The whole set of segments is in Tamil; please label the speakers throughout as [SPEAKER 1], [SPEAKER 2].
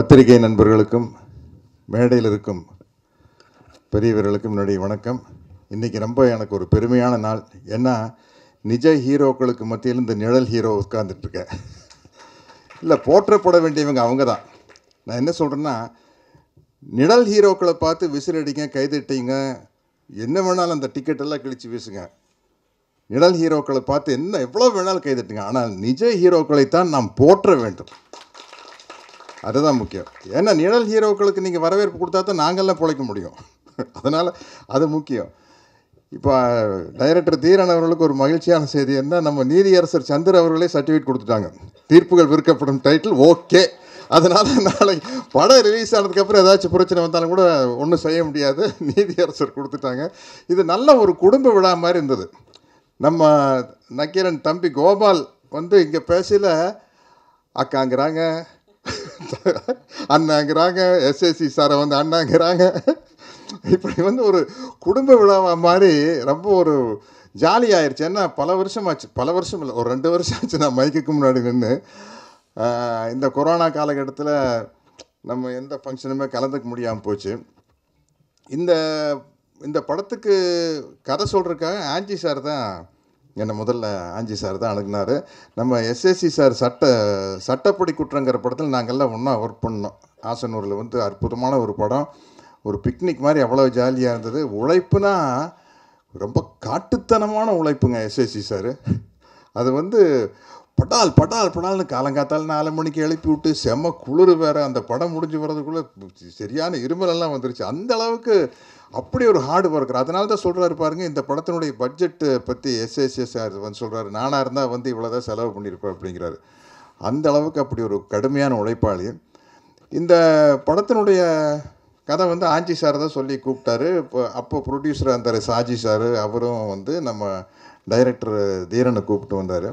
[SPEAKER 1] பத்திரிகை நண்பர்களுக்கும் மேடையில் இருக்கும் பெரியவர்களுக்கும் என்னுடைய வணக்கம். இன்றைக்கி ரொம்ப எனக்கு ஒரு பெருமையான நாள். ஏன்னா நிஜ ஹீரோக்களுக்கு மத்தியில் இந்த நிழல் ஹீரோ உட்கார்ந்துட்டுருக்கேன். இல்லை, போற்றப்பட வேண்டியவங்க அவங்க தான். நான் என்ன சொல்கிறேன்னா, நிழல் ஹீரோக்களை பார்த்து விசிலடிங்க, கைதட்டிங்க, என்ன வேணாலும் அந்த டிக்கெட்டெல்லாம் கிழிச்சு வீசுங்க. நிழல் ஹீரோக்களை பார்த்து எவ்வளோ வேணாலும் கைதட்டுங்க. ஆனால் நிஜ ஹீரோக்களைத்தான் நாம் போற்ற வேண்டும். அதுதான் முக்கியம். ஏன்னா நிழல் ஹீரோக்களுக்கு நீங்கள் வரவேற்பு கொடுத்தா தான் நாங்கள்லாம் பிழைக்க முடியும். அதனால் அது முக்கியம். இப்போ டைரக்டர் தீரன் அவர்களுக்கு ஒரு மகிழ்ச்சியான செய்தி என்ன, நம்ம நீதியரசர் சந்திர அவர்களே சர்டிஃபிகேட் கொடுத்துட்டாங்க. தீர்ப்புகள் விற்கப்படும் டைட்டில் ஓகே. அதனால் நாளை படம் ரிலீஸ் ஆனதுக்கப்புறம் ஏதாச்சும் பிரச்சனை வந்தாலும் கூட ஒன்றும் செய்ய முடியாது, நீதியரசர் கொடுத்துட்டாங்க. இது நல்ல ஒரு குடும்ப விழா மாதிரி இருந்தது. நம்ம நக்கீரன் தம்பி கோபால் இங்கே பேசல அக்காங்கிறாங்க, அண்ணாங்கிறாங்க, எஸ்எஸ்சி சாரை அண்ணாங்கிறாங்க. இப்படி ஒரு குடும்ப விழாவா மாதிரி ரொம்ப ஒரு ஜாலியாகிடுச்சு. ஏன்னா பல வருஷம் இல்லை, ஒரு 2 வருஷம் ஆச்சு நான் மைக்குக்கு முன்னாடி நின்று. இந்த கொரோனா காலகட்டத்தில் நம்ம எந்த ஃபங்க்ஷனுமே கலந்துக்க முடியாமல் போச்சு. இந்த படத்துக்கு கதை சொல்கிறதுக்காக ஆஞ்சி சார் தான் என்னை முதல்ல அணுகுனார். நம்ம எஸ்எஸ்சி சார் சட்டப்படி குற்றங்கிற படத்தில் நாங்கள்லாம் ஒன்றா ஒர்க் பண்ணோம். ஆசனூரில் அற்புதமான ஒரு படம், ஒரு பிக்னிக் மாதிரி, அவ்வளோ ஜாலியாக இருந்தது. உழைப்புனா ரொம்ப காட்டுத்தனமான உழைப்புங்க எஸ்எஸ்சி சார். அது படால்னு காலங்காத்தால் 4 மணிக்கு எழுப்பி விட்டு செம்ம குளிர் வேறு. அந்த படம் முடிஞ்சு வர்றதுக்குள்ளே சரியான இருமலெல்லாம் வந்துருச்சு. அந்த அளவுக்கு அப்படி ஒரு ஹார்டு ஒர்க்கர். அதனால தான் சொல்கிறாரு பாருங்கள், இந்த படத்தினுடைய பட்ஜெட்டு பற்றி எஸ்எஸ்சி சார் சொல்கிறாரு, நானாக இருந்தால் இவ்வளோதான் செலவு பண்ணியிருப்பேன் அப்படிங்கிறாரு. அந்த அளவுக்கு அப்படி ஒரு கடுமையான உழைப்பாளி. இந்த படத்தினுடைய கதை ஆஞ்சி சார் தான் சொல்லி கூப்பிட்டாரு. அப்போ ப்ரொடியூசராக இருந்தார் சாஜி சார். அவரும் நம்ம டைரக்டர் தீரனை கூப்பிட்டு வந்தார்.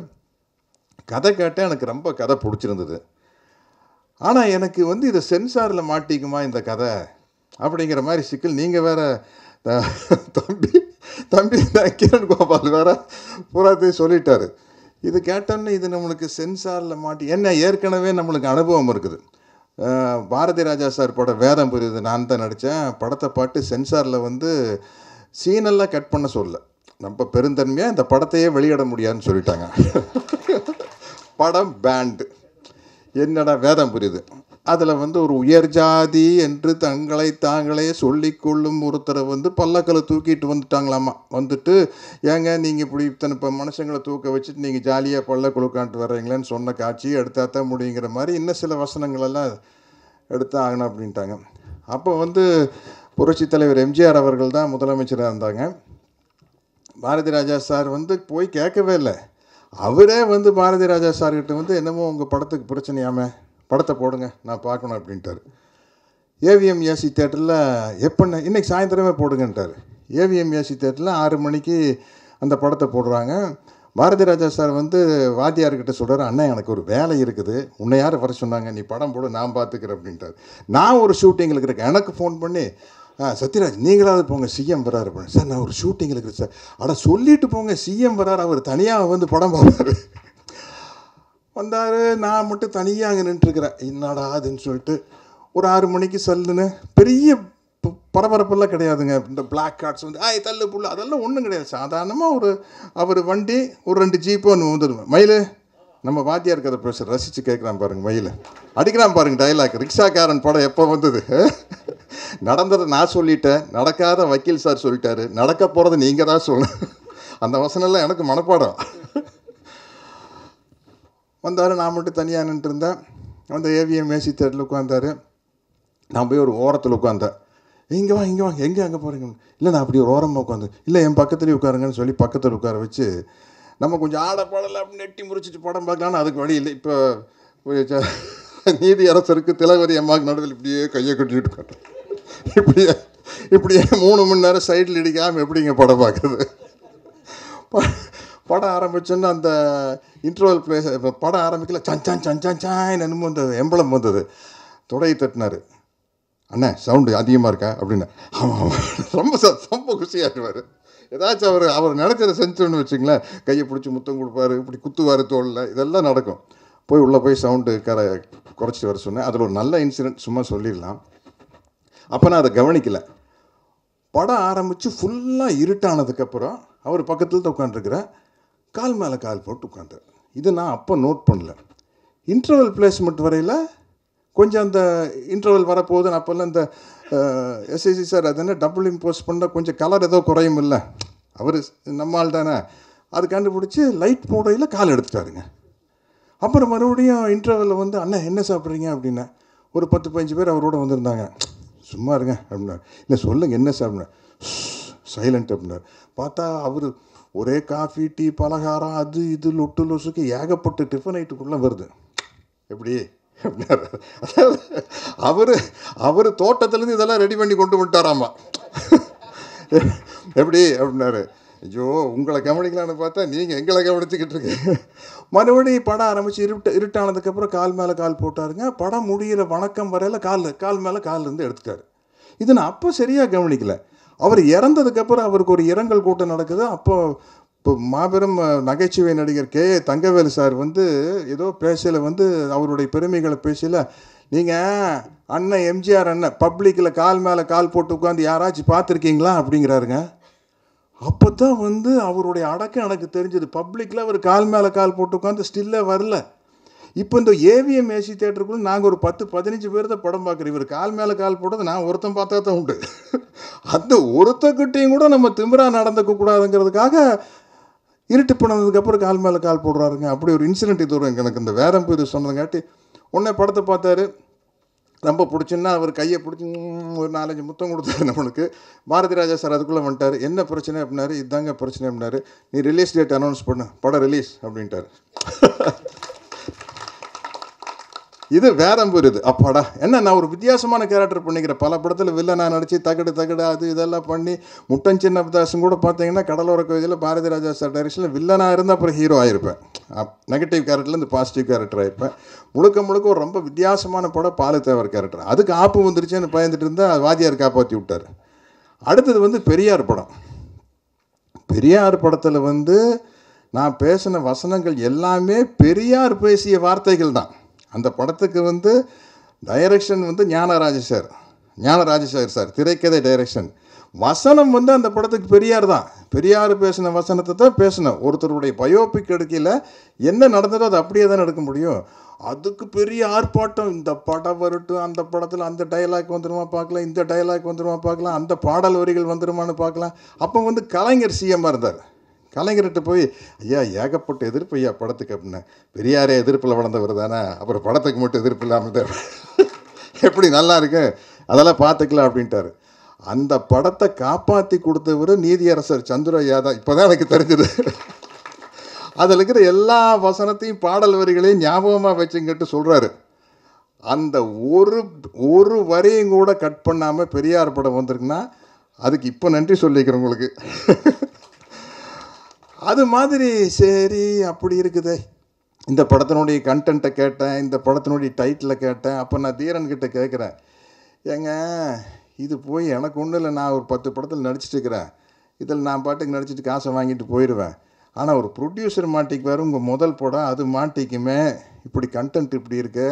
[SPEAKER 1] கதை கேட்டேன், எனக்கு ரொம்ப கதை பிடிச்சிருந்தது. ஆனால் எனக்கு இதை சென்சாரில் மாட்டிக்குமா இந்த கதை அப்படிங்கிற மாதிரி சிக்கல். நீங்கள் வேறு தம்பி கிரண் கோபால் வேறு பூராத்தையும் சொல்லிட்டார். இது கேட்டோன்னே இது நம்மளுக்கு சென்சாரில் என்ன ஏற்கனவே நம்மளுக்கு அனுபவம் இருக்குது. பாரதி ராஜா சார் படம் வேதம் புரியுது நான் தான் நடித்தேன். படத்தை பாட்டு சென்சாரில் சீனெல்லாம் கட் பண்ண சொல்ல, நம்ம பெருந்தன்மையாக இந்த படத்தையே வெளியிட முடியாதுன்னு சொல்லிட்டாங்க. படம் பேண்டு. என்னடா வேதம் புரியுது, அதில் ஒரு உயர் ஜாதி என்று தங்களை தாங்களே சொல்லிக்கொள்ளும் ஒருத்தரை பல்லக்களை தூக்கிட்டு வந்துட்டாங்களாமா. ஏங்க நீங்கள் இப்படி இப்போ மனுஷங்களை தூக்க வச்சுட்டு நீங்கள் ஜாலியாக பல்ல குழுக்கான்ட்டு வர்றீங்களேன்னு சொன்ன காட்சி எடுத்தாத்தான் முடியுங்கிற மாதிரி இன்னும் சில வசனங்களெல்லாம் எடுத்து ஆகணும் அப்படின்ட்டாங்க. அப்போ புரட்சித் தலைவர் எம்ஜிஆர் அவர்கள் தான் முதலமைச்சராக இருந்தாங்க. பாரதி ராஜா சார் போய் கேட்கவே இல்லை. அவரே பாரதி ராஜா சார்கிட்ட என்னமோ உங்கள் படத்துக்கு பிரச்சனையாமே, படத்தை போடுங்க நான் பார்க்கணும் அப்படின்ட்டார். ஏவிஎம் ஏசி தேட்டரில் எப்போன்னு இன்றைக்கி சாயந்தரமே போடுங்கன்ட்டார். ஏவிஎம் ஏசி தேட்டரில் 6 மணிக்கு அந்த படத்தை போடுறாங்க. பாரதி ராஜா சார் வாத்தியார்கிட்ட சொல்கிறார், அண்ணன் எனக்கு ஒரு வேலை இருக்குது, உன்னை யார் வர சொன்னாங்க, நீ படம் போடு நான் பார்த்துக்கிறேன் அப்படின்ட்டார். நான் ஒரு ஷூட்டிங்கில் இருக்கேன். எனக்கு ஃபோன் பண்ணி, சத்யராஜ் நீங்களாவது போங்க சிஎம் வராரு அப்படின்னு. சார் நான் ஒரு ஷூட்டிங்கில் இருக்கிறேன் சார். ஆனால் சொல்லிட்டு போங்க சிஎம் வராரு, அவர் தனியாக படம் பார்ப்பார். வந்தார், நான் மட்டும் தனியாக அங்கே நின்றுருக்கிறேன். என்னடா அதுன்னு சொல்லிட்டு ஒரு 6 மணிக்கு சல்லுன்னு பெரிய பரபரப்பெல்லாம் கிடையாதுங்க. இந்த பிளாக் கார்ட்ஸ் தள்ளு புல்லு அதெல்லாம் ஒன்றும் கிடையாது. சாதாரணமாக அவர் வண்டி ஒரு 2 ஜீப்பு வந்துடுவேன். மயில் நம்ம வாத்தியார் கதை பேச ரசித்து கேட்குறான் பாருங்க, மயில் அடிக்கிறான் பாருங்க டைலாக். ரிக்ஷாக்காரன் படம் எப்போ வந்தது, நடந்ததை நான் சொல்லிட்டேன், நடக்காத வக்கீல் சார் சொல்லிட்டாரு, நடக்க போகிறது நீங்கள் தான் சொல்லணும். அந்த வசனம்லாம் எனக்கு மனப்பாடம். வந்தார், நான் மட்டும் தனியாக நின்றுட்டு இருந்தேன். ஏவிஎம் ஏசி தேட்டரில் உட்காந்தார். நான் போய் ஒரு ஓரத்தில் உட்காந்தேன். இங்கே வாங்க எங்கே அங்கே போகிறீங்க? இல்லை நான் அப்படி ஒரு ஓரமாக உட்காந்து, இல்லை என் பக்கத்துலேயே உட்காருங்கன்னு சொல்லி பக்கத்தில் உட்கார வச்சு நம்ம கொஞ்சம் ஆட பாடலை அப்படின்னு நெட்டி முறிச்சிட்டு படம் பார்க்கலான்னு அதுக்கு வழி இல்லை. இப்போ நீதி அரசருக்கு திலகவதி அம்மாவுக்கு நடுவில் இப்படியே கையை கட்டிட்டு உட்காந்து இப்படியே 3 மணி நேரம் சைடில் இடிக்காமல் எப்படிங்க படம் பார்க்குறது? படம் ஆரம்பிச்சோன்னா அந்த இன்டர்வல் பிளேஸ் படம் ஆரம்பிக்கல, சான் என்னமோ அந்த எம்பளம் வந்தது. தொடையை தட்டினார், அண்ணே சவுண்டு அதிகமாக இருக்கா அப்படின்னு. ஆமாம் ரொம்ப குஷியாகிடுவார். ஏதாச்சும் அவர் நினச்சதை செஞ்சுன்னு வச்சுங்களேன், கையை பிடிச்சி முத்தம் கொடுப்பாரு, இப்படி குத்துவார் தோளில், இதெல்லாம் நடக்கும். போய் உள்ளே போய் சவுண்டு குறைச்சிட்டு வர சொன்னேன். அதில் ஒரு நல்ல இன்சிடென்ட் சும்மா சொல்லிடலாம். அப்போ நான் அதை கவனிக்கலை. படம் ஆரம்பித்து ஃபுல்லாக இருட்டானதுக்கப்புறம் அவர் பக்கத்தில் தான் உட்காந்துருக்குறேன், கால் மேலே கால் போட்டு உட்காந்தார். இது நான் அப்போ நோட் பண்ணல. இன்டர்வல் பிளேஸ்மெண்ட் வரையில் கொஞ்சம் அந்த இன்டர்வல் வரப்போகுது. நான் அப்போல்லாம் இந்த எஸ்ஐசி சார் அது என்ன டபுள் இம்போஸ் பண்ணால் கொஞ்சம் கலர் ஏதோ குறையும் இல்லை, அவர் நம்மால் தானே, அது கண்டுபிடிச்சி லைட் போடையில் கால் எடுத்துட்டாருங்க. அப்புறம் மறுபடியும் இன்டர்வலில் வந்து அண்ணன் என்ன சாப்பிட்றீங்க அப்படின்னா, ஒரு 10-15 பேர் அவரோட வந்திருந்தாங்க. சும்மா இருங்க அப்படின்னார். இல்லை சொல்லுங்கள் என்ன சாப்பிட்றேன், சைலண்ட் அப்படின்னார். பார்த்தா அவர் ஒரே காஃபி டீ பலகாரம் அது இது லொட்டு லொசுக்கு ஏகப்பட்ட டிஃபன் ஐட்டுக்குள்ளே வருது. எப்படி அப்படின்னாரு. அதாவது அவர் தோட்டத்துலேருந்து இதெல்லாம் ரெடி பண்ணி கொண்டு விட்டாராமா. எப்படி அப்படின்னாரு. ஐயோ உங்களை கவனிக்கலான்னு பார்த்தா நீங்கள் எங்களை கவனிச்சுக்கிட்டு இருக்கு. மறுபடியும் படம் ஆரம்பித்து இருட்டானதுக்கப்புறம் கால் மேலே கால் போட்டாருங்க. படம் முடிகிற வணக்கம் வரையில் கால் மேலே கால் இருந்து எடுத்துட்டார். இது நான் அப்போ சரியாக கவனிக்கலை. அவர் இறந்ததுக்கப்புறம் அவருக்கு ஒரு இரங்கல் கூட்டம் நடக்குது. அப்போ இப்போ மாபெரும் நகைச்சுவை நடிகர் கே தங்கவேலு சார் வந்து ஏதோ பேசல வந்து அவருடைய பெருமைகளை பேசல, நீங்கள் அண்ணன் எம்ஜிஆர் அண்ணன் பப்ளிக்கில் கால் மேலே கால் போட்டு உட்காந்து யாராச்சும் பார்த்துருக்கீங்களா அப்படிங்கிறாருங்க. அப்போ தான் வந்து அவருடைய அடக்கம் எனக்கு தெரிஞ்சது. பப்ளிக்கில் அவர் கால் மேலே கால் போட்டு உட்காந்து ஸ்டில்லே வரல. இப்போ இந்த ஏவிஎம் ஏசி தேட்டருக்குள்ளே நாங்கள் ஒரு 10-15 பேர் தான் படம் பார்க்குறோம். இவர் கால் மேலே கால் போட்டது நான் ஒருத்தன் பார்த்தா தான் உண்டு. அந்த ஒருத்தக்கிட்டையும் கூட நம்ம திமிரா நடந்துக்க கூடாதுங்கிறதுக்காக இருட்டு பண்ணதுக்கப்புறம் கால் மேலே கால் போடுறாருங்க. அப்படி ஒரு இன்சிடென்ட் இது வரும் எனக்கு. இந்த வேதம் இது சொன்னதுங்காட்டி உடனே படத்தை பார்த்தாரு, ரொம்ப பிடிச்சுன்னா அவர் கையை பிடிச்சி ஒரு 4-5 முத்தம் கொடுத்தாரு நம்மளுக்கு. பாரதி ராஜா சார் அதுக்குள்ளே வந்துட்டார். என்ன பிரச்சனை அப்படின்னாரு. இதுதாங்க பிரச்சனை அப்படின்னாரு. நீ ரிலீஸ் டேட் அனௌன்ஸ் பண்ணு, படம் ரிலீஸ் அப்படின்ட்டார். இது வேதம்பூர். இது அப்பாடா என்ன நான் ஒரு வித்தியாசமான கேரக்டர் பண்ணிக்கிறேன். பல படத்தில் வில்லனாக நடித்து தகடு அது இதெல்லாம் பண்ணி முட்டன் சின்ன தாசம் கூட பார்த்தீங்கன்னா கடலோர கவிதையில் பாரதி ராஜா சார் டைரக்ஷனில் வில்லனாக இருந்தால் அப்புறம் ஹீரோ ஆகிருப்பேன். நெகட்டிவ் கேரக்டர்லேருந்து பாசிட்டிவ் கேரக்டர் ஆகிருப்பேன். முழுக்க ஒரு ரொம்ப வித்தியாசமான படம் பாலுத்தேவர் கேரக்டர். அதுக்கு ஆப்பு வந்துருச்சுன்னு பயந்துட்டு இருந்தால் வாத்தியார் காப்பாற்றி விட்டார். அடுத்தது வந்து பெரியார் படம். பெரியார் படத்தில் வந்து நான் பேசின வசனங்கள் எல்லாமே பெரியார் பேசிய வார்த்தைகள் தான். அந்த படத்துக்கு வந்து டைரக்ஷன் வந்து ஞானராஜசேகர் சார் திரைக்கதை டைரக்ஷன். வசனம் வந்து அந்த படத்துக்கு பெரியார் தான். பெரியார் பேசின வசனத்தை தான் பேசணும். ஒருத்தருடைய பயோபிக் எடுக்கையில் என்ன நடந்ததோ அது அப்படியே தான் எடுக்க முடியும். அதுக்கு பெரிய ஆர்ப்பாட்டம். இந்த படம் வரட்டும், அந்த படத்தில் அந்த டைலாக் வந்துடுமா பார்க்கலாம், இந்த டைலாக் வந்துடுமா பார்க்கலாம், அந்த பாடல் வரிகள் வந்துடுமான்னு பார்க்கலாம். அப்போ வந்து கலைஞர் சிஎம்மாக இருந்தார். கலைஞர்கிட்ட போய் ஐயா ஏகப்பட்ட எதிர்ப்பு ஐயா படத்துக்கு அப்படின்னா, பெரியாரே எதிர்ப்பில் வளர்ந்தவர் தானே, அப்புறம் படத்துக்கு மட்டும் எதிர்ப்பு இல்லாமல் எப்படி நல்லா இருக்கு அதெல்லாம் பார்த்துக்கலாம் அப்படின்ட்டார். அந்த படத்தை காப்பாற்றி கொடுத்தவர் நீதியரசர் சந்துரையா தான். இப்போ தான் எனக்கு தெரிஞ்சது. அதில் இருக்கிற எல்லா வசனத்தையும் பாடல் வரிகளையும் ஞாபகமாக வச்சுங்கிட்டு சொல்கிறாரு. அந்த ஒரு வரியும் கூட கட் பண்ணாமல் பெரியார் படம் வந்திருக்குன்னா அதுக்கு இப்போ நன்றி சொல்லிக்கிறேன் உங்களுக்கு. அது மாதிரி சரி அப்படி இருக்குது. இந்த படத்தினுடைய கண்டென்ட்டை கேட்டேன், இந்த படத்தினுடைய டைட்டிலை கேட்டேன். அப்போ நான் தீரன்கிட்ட கேட்குறேன், ஏங்க இது போய் எனக்கு ஒன்றும் இல்லை, நான் ஒரு 10 படத்தில் நடிச்சிட்டு இருக்கிறேன், இதில் நான் பாட்டுக்கு நடிச்சிட்டு காசை வாங்கிட்டு போயிடுவேன். ஆனால் ஒரு ப்ரொடியூசர் மாட்டிக்குவார், உங்கள் முதல் படம் அது மாட்டிக்குமே, இப்படி கண்டென்ட் இப்படி இருக்கு,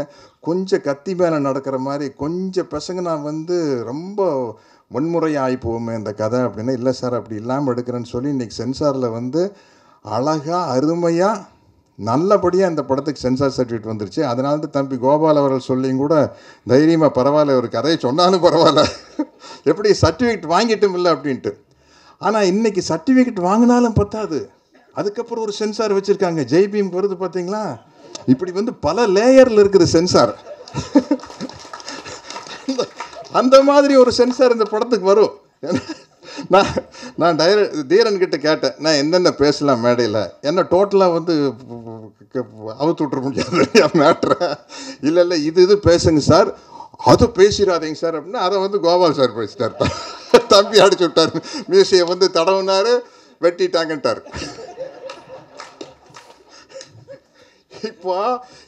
[SPEAKER 1] கொஞ்சம் கத்தி மேலே நடக்கிற மாதிரி கொஞ்சம் பசங்க நான் வந்து ரொம்ப வன்முறையாகி போவோமே இந்த கதை அப்படின்னா, இல்லை சார் அப்படி இல்லாமல் எடுக்கிறேன்னு சொல்லி இன்றைக்கி சென்சாரில் வந்து அழகாக அருமையாக நல்லபடியாக இந்த படத்துக்கு சென்சார் சர்டிஃபிகேட் வந்துருச்சு. அதனால தான் தம்பி கோபால் அவர்கள் சொல்லியும் கூட தைரியமாக பரவாயில்ல, ஒரு கதையை சொன்னாலும் பரவாயில்ல, எப்படி சர்டிஃபிகேட் வாங்கிட்டும் இல்லை அப்படின்ட்டு. ஆனால் இன்றைக்கி சர்டிஃபிகேட் வாங்கினாலும் பத்தாது, அதுக்கப்புறம் ஒரு சென்சார் வச்சுருக்காங்க. ஜெய்பீம் வருது பார்த்தீங்களா, இப்படி வந்து பல லேயரில் இருக்குது சென்சார். அந்த மாதிரி ஒரு சென்சார் இந்த படத்துக்கு வரும். நான் தீரன்கிட்ட கேட்டேன், நான் என்னென்ன பேசலாம் மேடையில், என்ன டோட்டலாக வந்து அவுத்து விட்டுற முடியாது மேட்ரை. இல்லை இது பேசுங்க சார், அது பேசிடாதீங்க சார் அப்படின்னா அதை வந்து கோபால் சார் பேசிட்டார். தம்பி அடிச்சு விட்டார், மியூசியம் வந்து தடவுனார், வெட்டிட்டாங்கன்ட்டார்.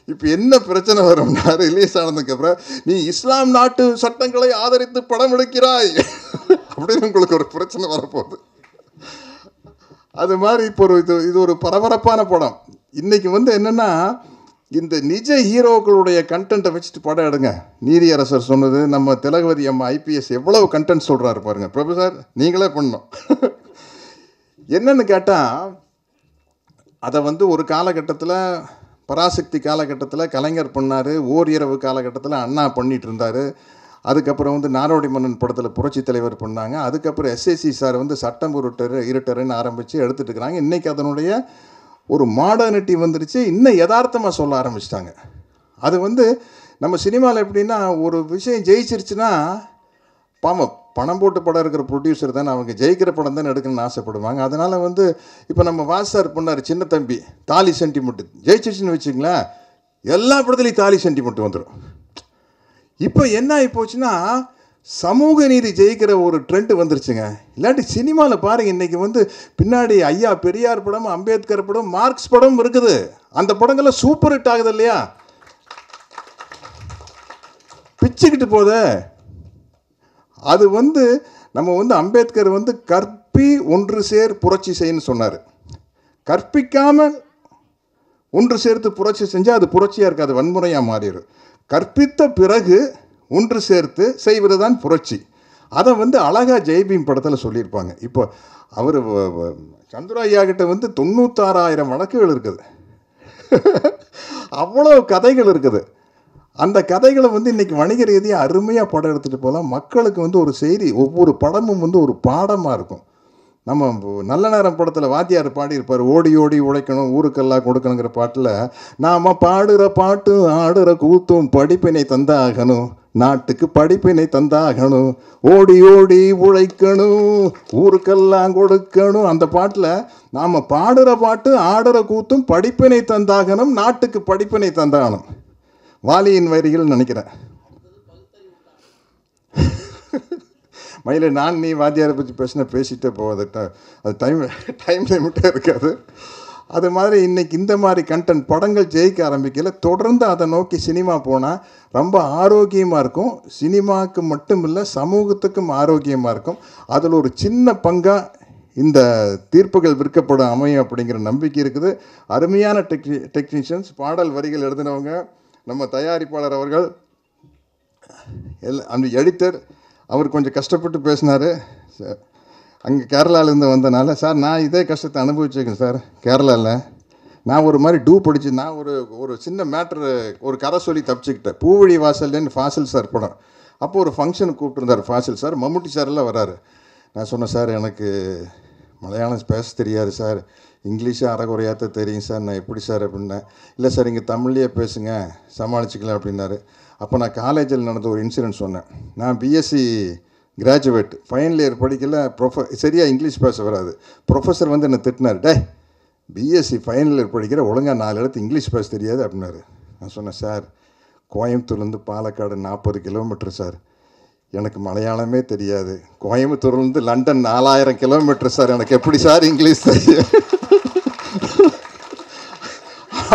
[SPEAKER 1] இப்போ என்ன பிரச்சனை வரும்னா, ரிலீஸ் ஆனதுக்கப்புறம் நீ இஸ்லாம் நாட்டு சட்டங்களை ஆதரித்து படம் எடுக்கிறாய் அப்படின்னு உங்களுக்கு ஒரு பிரச்சனை வரப்போகுது. அது மாதிரி இப்போ இது ஒரு பரபரப்பான படம். இன்றைக்கி வந்து என்னென்னா, இந்த நிஜ ஹீரோக்களுடைய கண்டென்ட்டை வச்சுட்டு படம் எடுங்க. நீதியரசர் சொன்னது, நம்ம திலகவதி அம்மா ஐபிஎஸ் எவ்வளவு கண்டென்ட் சொல்கிறாரு பாருங்கள். ப்ரொஃபஸர் நீங்களே பண்ணணும். என்னன்னு கேட்டால், அதை வந்து ஒரு காலகட்டத்தில் பராசக்தி காலகட்டத்தில் கலைஞர் பண்ணார், ஓர் இரவு காலகட்டத்தில் அண்ணா பண்ணிகிட்டு இருந்தார். அதுக்கப்புறம் வந்து நாடோடி மன்னன் படத்தில் புரட்சி தலைவர் பண்ணாங்க. அதுக்கப்புறம் எஸ்ஏசி சார் வந்து சட்டம் இருட்டருன்னு ஆரம்பித்து எடுத்துகிட்டு இருக்கிறாங்க. இன்றைக்கி அதனுடைய ஒரு மாடர்னிட்டி வந்துருச்சு. இன்னும் யதார்த்தமாக சொல்ல ஆரம்பிச்சிட்டாங்க. அது வந்து நம்ம சினிமாவில் எப்படின்னா, ஒரு விஷயம் ஜெயிச்சிருச்சுன்னா பணம் போட்டு படம் இருக்கிற ப்ரொடியூசர் தானே, அவங்க ஜெயிக்கிற படம் தானே எடுக்கணும்னு ஆசைப்படுவாங்க. அதனால் வந்து இப்போ நம்ம வாசார் பண்ணார் சின்ன தம்பி, தாலி சென்டிமெண்ட்டு ஜெயிச்சிருச்சுன்னு வச்சுங்களேன், எல்லா படத்துலையும் தாலி சென்டிமெண்ட் வந்துடும். இப்போ என்ன ஆகி போச்சுன்னா, சமூக நீதி ஜெயிக்கிற ஒரு ட்ரெண்ட் வந்துருச்சுங்க. இல்லாட்டி சினிமாவில் பாருங்கள், இன்றைக்கி வந்து பின்னாடி ஐயா பெரியார் படம், அம்பேத்கர் படம், மார்க்ஸ் படம் இருக்குது. அந்த படங்கள்லாம் சூப்பர் ஹிட் ஆகுது இல்லையா, பிச்சுக்கிட்டு போதே. அது வந்து நம்ம வந்து அம்பேத்கர் வந்து கற்பி ஒன்று சேர் புரட்சி செய்யன்னு சொன்னார். கற்பிக்காமல் ஒன்று சேர்த்து புரட்சி செஞ்சால் அது புரட்சியாக இருக்காது, வன்முறையாக மாறிடும். கற்பித்த பிறகு ஒன்று சேர்த்து செய்வது தான் புரட்சி. அதை வந்து அழகாக ஜெய்பீம் படத்தில் சொல்லியிருப்பாங்க. இப்போ அவர் சந்துரு ஐயா கிட்ட வந்து 96,000 வழக்குகள் இருக்குது. அவ்வளோ கதைகள் இருக்குது. அந்த கதைகளை வந்து இன்றைக்கி வணிக ரீதியாக அருமையாக படம் எடுத்துகிட்டு போகலாம். மக்களுக்கு வந்து ஒரு செய்தி, ஒவ்வொரு படமும் வந்து ஒரு பாடமாக இருக்கும். நம்ம நல்ல நேரம் படத்தில் வாத்தியார் பாடியிருப்பார், ஓடி ஓடி உழைக்கணும் ஊருக்கெல்லாம் கொடுக்கணுங்கிற பாட்டில், நாம் பாடுற பாட்டும் ஆடுற கூத்தும் படிப்பினை தந்தாகணும், நாட்டுக்கு படிப்பினை தந்தாகணும், ஓடி ஓடி உழைக்கணும் ஊருக்கெல்லாம் கொடுக்கணும். அந்த பாட்டில் நாம் பாடுற பாட்டு ஆடுற கூத்தும் படிப்பினை தந்தாகணும், நாட்டுக்கு படிப்பினை தந்தாகணும். வாலியின் வரிகள் நினைக்கிறேன். மயில நான் நீ வாத்தியாரை பற்றி பேசிகிட்டே போகாது, அது டைம் லிமிட்டே இருக்காது. அது மாதிரி இன்றைக்கி இந்த மாதிரி கண்டென்ட் படங்கள் ஜெயிக்க ஆரம்பிக்கல. தொடர்ந்து அதை நோக்கி சினிமா போனால் ரொம்ப ஆரோக்கியமாக இருக்கும். சினிமாவுக்கு மட்டும் இல்லை, சமூகத்துக்கும் ஆரோக்கியமாக இருக்கும். அதில் ஒரு சின்ன பங்காக இந்த தீர்ப்புகள் விற்கப்படும் அமையும் அப்படிங்கிற நம்பிக்கை இருக்குது. அருமையான டெக்னீஷியன்ஸ், பாடல் வரிகள் எழுதினவங்க நம்ம தயாரிப்பாளர் அவர்கள், அந்த எடிட்டர் அவர் கொஞ்சம் கஷ்டப்பட்டு பேசினார். அங்கே கேரளாவிலேருந்து வந்தனால, சார் நான் இதே கஷ்டத்தை அனுபவிச்சிருக்கேன் சார் கேரளாவில். நான் ஒரு மாதிரி படித்து நான் ஒரு சின்ன மேட்ரு ஒரு கதை சொல்லி தப்பிச்சுக்கிட்டேன். பூவழி வாசல்லேன்னு ஃபாசில் சார் படம். அப்போது ஒரு ஃபங்க்ஷனுக்கு கூப்பிட்டுருந்தார் ஃபாசில் சார், மம்முட்டி சாரெல்லாம் வராரு. நான் சொன்னேன், சார் எனக்கு மலையாளம் பேச தெரியாது சார், இங்கிலீஷு அரைகுறையாத்த தெரியும் சார், நான் எப்படி சார் அப்படின்னேன். இல்லை சார் இங்கே தமிழ்லேயே பேசுங்க சமாளிச்சுக்கலாம் அப்படின்னாரு. அப்போ நான் காலேஜில் நடந்த ஒரு இன்சிடென்ட் சொன்னேன். நான் பிஎஸ்சி கிராஜுவேட், ஃபைனல் இயர் படிக்கல, சரியாக இங்கிலீஷ் பேச வராது. ப்ரொஃபஸர் வந்து என்னை திட்டினார், டே பிஎஸ்சி ஃபைனல் இயர் படிக்கிற, ஒழுங்காக 4 எழுத்து இங்கிலீஷ் பேச தெரியாது அப்படின்னாரு. நான் சொன்னேன், சார் கோயம்புத்தூர்லேருந்து பாலக்காடு 40 கிலோமீட்டர் சார், எனக்கு மலையாளமே தெரியாது. கோயம்புத்தூர்லேருந்து லண்டன் 4000 கிலோமீட்டர் சார், எனக்கு எப்படி சார் இங்கிலீஷ் தெரியும்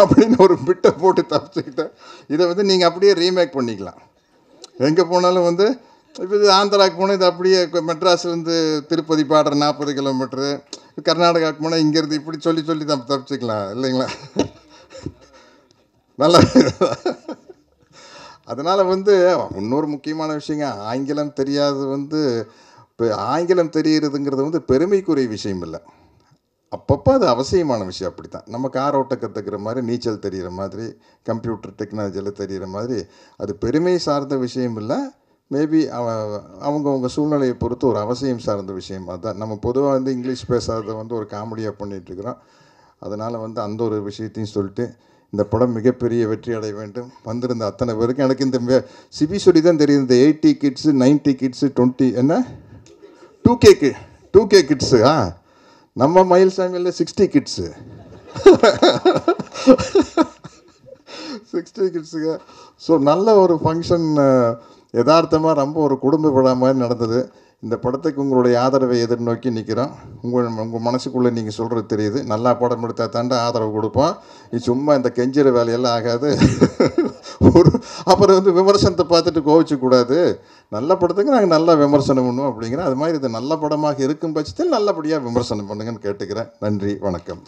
[SPEAKER 1] அப்படின்னு ஒரு பிட்டை போட்டு தப்பிச்சுக்கிட்டேன். இதை வந்து நீங்கள் அப்படியே ரீமேக் பண்ணிக்கலாம். எங்கே போனாலும் வந்து இப்போ இது ஆந்திராவுக்கு போனால் இது அப்படியே மெட்ராஸ்லேருந்து திருப்பதி பாடுற 40 கிலோமீட்ரு, கர்நாடகாவுக்கு போனால் இங்கேருந்து இப்படி சொல்லி சொல்லி தப்பிச்சுக்கலாம் இல்லைங்களா? நல்லா. அதனால் வந்து இன்னொரு முக்கியமான விஷயங்க, ஆங்கிலம் தெரியாது வந்து இப்போ ஆங்கிலம் தெரிகிறதுங்கிறது வந்து பெருமைக்குரிய விஷயம் இல்லை. அப்பப்போ அது அவசியமான விஷயம். அப்படி தான் நம்ம கார் ஓட்ட கற்றுக்கிற மாதிரி, நீச்சல் தெரிகிற மாதிரி, கம்ப்யூட்டர் டெக்னாலஜியில் தெரிகிற மாதிரி அது பெருமை சார்ந்த விஷயம் இல்லை. மேபி அவங்கவுங்க சூழ்நிலையை பொறுத்து ஒரு அவசியம் சார்ந்த விஷயம். அதுதான் நம்ம பொதுவாக வந்து இங்கிலீஷ் பேசாததை வந்து ஒரு காமெடியாக பண்ணிகிட்ருக்குறோம். அதனால் வந்து அந்த ஒரு விஷயத்தையும் சொல்லிட்டு, இந்த படம் மிகப்பெரிய வெற்றி அடைய வேண்டும். வந்திருந்த அத்தனை பேருக்கு எனக்கு இந்த சிபி சொல்லி தான் தெரியுது, இந்த 80 கிட்ஸு 90 கிட்ஸு 20 என்ன 2K கிட்ஸு. நம்ம மயில்சாமியில் 60 கிட்ஸு 60 கிட்ஸுங்க. ஸோ நல்ல ஒரு ஃபங்க்ஷன், யதார்த்தமாக ரொம்ப ஒரு குடும்ப விழா மாதிரி நடந்தது. இந்த படத்துக்கு உங்களுடைய ஆதரவை எதிர்நோக்கி நிற்கிறோம். உங்கள் மனசுக்குள்ளே நீங்கள் சொல்கிறது தெரியுது, நல்லா படம் எடுத்தா தாண்டா ஆதரவு கொடுப்போம், இது சும்மா இந்த கெஞ்சிற வேலையெல்லாம் ஆகாது. அப்புறம் வந்து விமர்சனத்தை பார்த்துட்டு கோவிச்சக்கூடாது, நல்ல படத்துக்கு நாங்கள் நல்லா விமர்சனம் பண்ணுவோம் அப்படிங்கிற அது மாதிரி இது நல்ல படமாக இருக்கும் பட்சத்தில் நல்லபடியாக விமர்சனம் பண்ணுங்கன்னு கேட்டுக்கிறேன். நன்றி, வணக்கம்.